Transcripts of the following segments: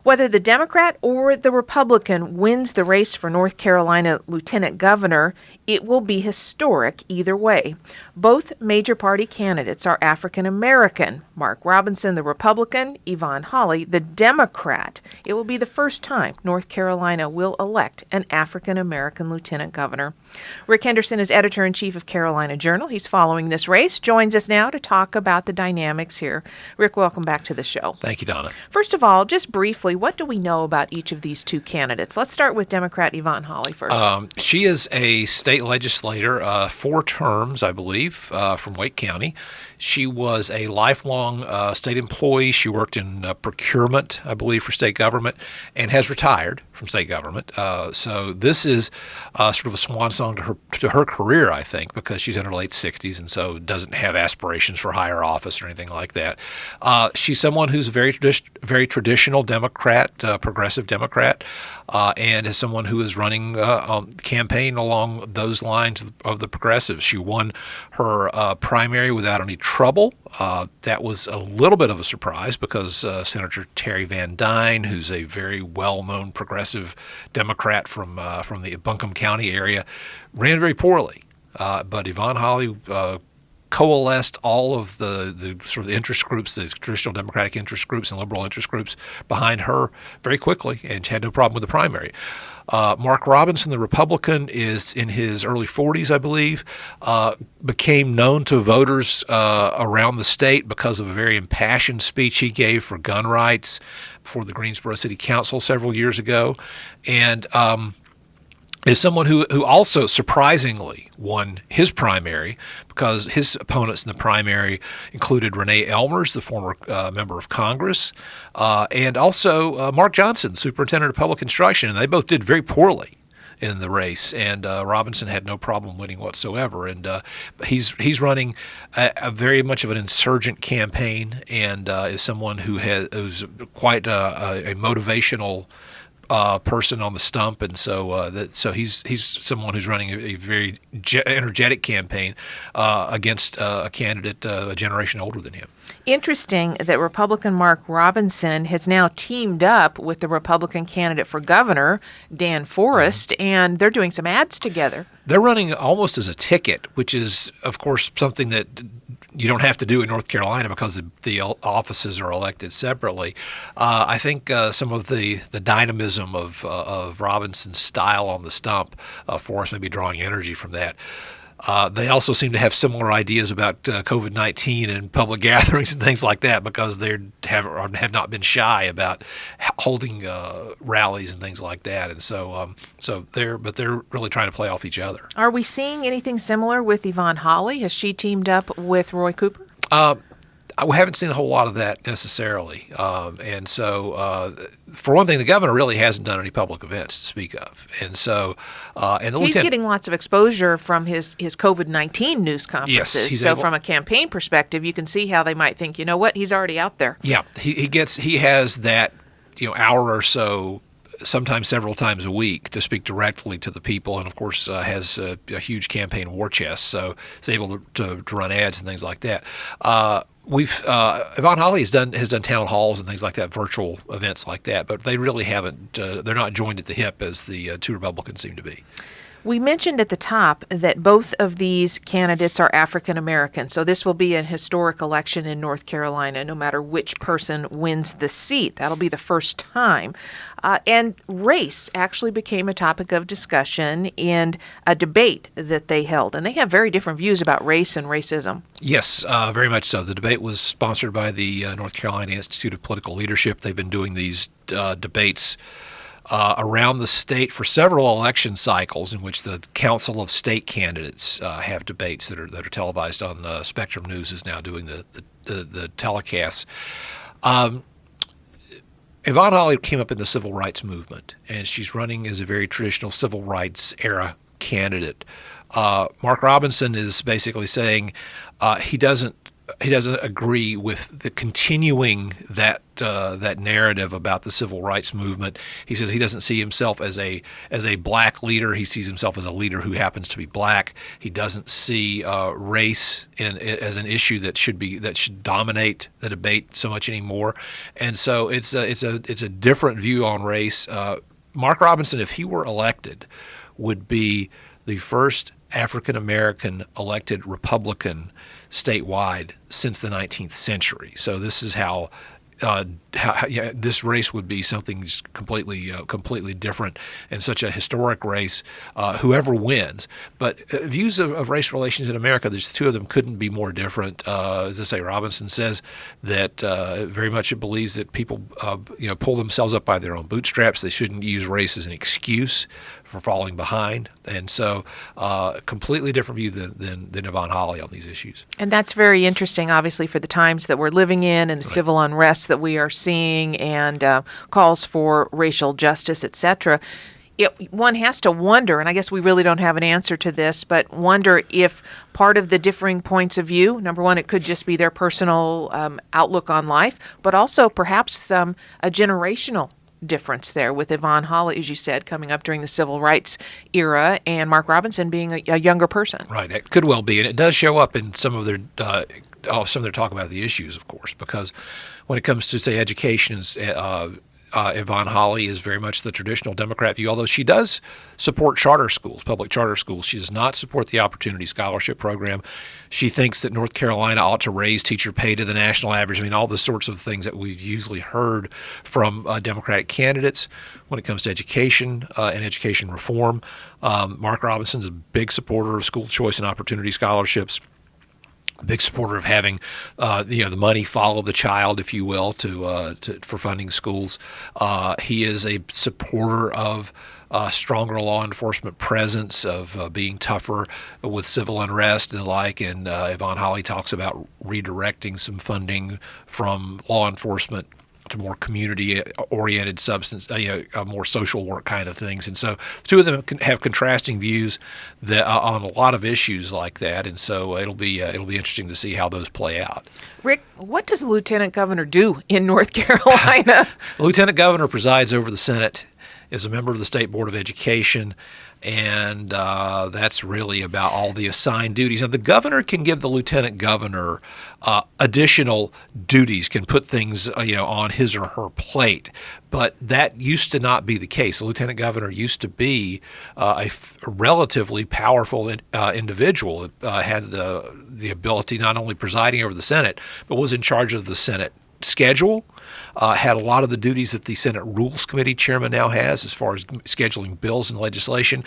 Whether the Democrat or the Republican wins the race for North Carolina lieutenant governor, it will be historic either way. Both major party candidates are African American. Mark Robinson, the Republican, Yvonne Hawley, the Democrat. It will be the first time North Carolina will elect an African American lieutenant governor. Rick Henderson is editor-in-chief of Carolina Journal. He's following this race, joins us now to talk about the dynamics here. Rick, welcome back to the show. Thank you, Donna. First of all, just briefly, what do we know about each of these two candidates? Let's start with Democrat Yvonne Hawley first. She is a state legislator, 4 terms, I believe, from Wake County. She was a lifelong state employee. She worked in procurement, I believe, for state government, and has retired from state government. So this is sort of a swan song to her career, I think, because she's in her late 60s and so doesn't have aspirations for higher office or anything like that. She's someone who's a very traditional Democrat, progressive Democrat, and is someone who is running campaign along those lines of the progressives. She won her primary without any trouble. That was a little bit of a surprise because Senator Terry Van Dyne, who's a very well-known progressive Democrat from the Buncombe County area, ran very poorly. But Yvonne Hawley coalesced all of the sort of the interest groups, the traditional Democratic interest groups and liberal interest groups behind her very quickly, and had no problem with the primary. Mark Robinson, the Republican, is in his early 40s, I believe, became known to voters around the state because of a very impassioned speech he gave for gun rights before the Greensboro City Council several years ago, and is someone who also surprisingly won his primary because his opponents in the primary included Renee Elmers, the former member of Congress, and also Mark Johnson, superintendent of public instruction, and they both did very poorly in the race, and Robinson had no problem winning whatsoever. And he's running a very much of an insurgent campaign, and is someone who's quite a motivational person on the stump, and so he's someone who's running a very energetic campaign against a candidate a generation older than him. Interesting that Republican Mark Robinson has now teamed up with the Republican candidate for governor, Dan Forrest, and they're doing some ads together. They're running almost as a ticket, which is, of course, something that you don't have to do in North Carolina because the offices are elected separately. I think some of the dynamism of Robinson's style on the stump, Forrest may be drawing energy from that. They also seem to have similar ideas about COVID-19 and public gatherings and things like that because they have not been shy about holding rallies and things like that. And so they're really trying to play off each other. Are we seeing anything similar with Yvonne Hawley? Has she teamed up with Roy Cooper? We haven't seen a whole lot of that necessarily. And so, for one thing, the governor really hasn't done any public events to speak of. And so, he's getting lots of exposure from his COVID-19 news conferences. Yes, so from a campaign perspective, you can see how they might think, you know what, he's already out there. Yeah, he has that, hour or so, sometimes several times a week, to speak directly to the people, and of course has a huge campaign war chest, so he's able to run ads and things like that. Yvonne Hawley has done town halls and things like that, virtual events like that, but they really haven't. They're not joined at the hip as the two Republicans seem to be. We mentioned at the top that both of these candidates are African American, so this will be an historic election in North Carolina, no matter which person wins the seat. That'll be the first time. And race actually became a topic of discussion in a debate that they held, and they have very different views about race and racism. Yes, very much so. The debate was sponsored by the North Carolina Institute of Political Leadership. They've been doing these debates around the state for several election cycles, in which the Council of State Candidates have debates that are televised on Spectrum News is now doing the telecasts. Yvonne Hawley came up in the civil rights movement, and she's running as a very traditional civil rights era candidate. Mark Robinson is basically saying he doesn't agree with the continuing that narrative about the civil rights movement. He says he doesn't see himself as a black leader. He sees himself as a leader who happens to be black. He doesn't see race as an issue that should dominate the debate so much anymore. And so it's a different view on race. Mark Robinson, if he were elected, would be the first African American elected Republican statewide since the 19th century. So this is how this race would be something completely different and such a historic race, whoever wins. But views of race relations in America, there's two of them couldn't be more different. As I say, Robinson says that very much it believes that people pull themselves up by their own bootstraps. They shouldn't use race as an excuse for falling behind. And so completely different view than Yvonne Holley on these issues. And that's very interesting, obviously, for the times that we're living in and the civil unrest that we are seeing and calls for racial justice, etc. One has to wonder, and I guess we really don't have an answer to this, but wonder if part of the differing points of view, number one, it could just be their personal outlook on life, but also perhaps a generational difference there with Yvonne Holley, as you said, coming up during the civil rights era, and Mark Robinson being a younger person. Right, it could well be, and it does show up in some of their talk about the issues, of course, because when it comes to, say, education, Yvonne Holley is very much the traditional Democrat view, although she does support charter schools, public charter schools. She does not support the Opportunity Scholarship Program. She thinks that North Carolina ought to raise teacher pay to the national average. I mean, all the sorts of things that we've usually heard from Democratic candidates when it comes to education and education reform. Mark Robinson is a big supporter of school choice and opportunity scholarships. Big supporter of having, the money follow the child, if you will, for funding schools. He is a supporter of stronger law enforcement presence, of being tougher with civil unrest and the like. And Yvonne Holley talks about redirecting some funding from law enforcement to more community-oriented substance, more social work kind of things. And so the two of them have contrasting views on a lot of issues like that. And so it'll be interesting to see how those play out. Rick, what does the lieutenant governor do in North Carolina? The lieutenant governor presides over the Senate, is a member of the State Board of Education, and that's really about all the assigned duties. Now, the governor can give the lieutenant governor additional duties, can put things on his or her plate, but that used to not be the case. The lieutenant governor used to be a relatively powerful individual. Had the ability not only presiding over the Senate, but was in charge of the Senate schedule. Had a lot of the duties that the Senate Rules Committee chairman now has as far as scheduling bills and legislation.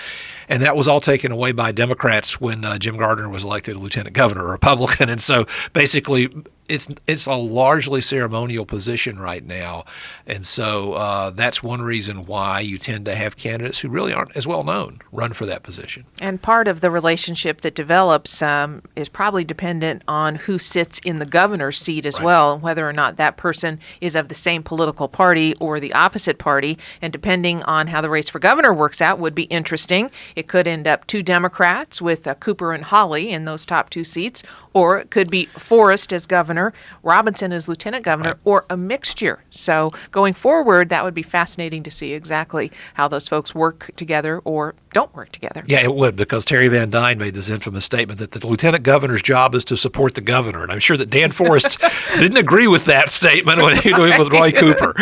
And that was all taken away by Democrats when Jim Gardner was elected lieutenant governor, a Republican. And so basically it's a largely ceremonial position right now. And so that's one reason why you tend to have candidates who really aren't as well known run for that position. And part of the relationship that develops is probably dependent on who sits in the governor's seat as well, and whether or not that person is of the same political party or the opposite party. And depending on how the race for governor works out would be interesting. It could end up two Democrats with Cooper and Holley in those top two seats, or it could be Forrest as governor, Robinson as lieutenant governor, or a mixture. So going forward, that would be fascinating to see exactly how those folks work together or don't work together. Yeah, it would, because Terry Van Dyne made this infamous statement that the lieutenant governor's job is to support the governor. And I'm sure that Dan Forrest didn't agree with that statement when he was with Roy Cooper.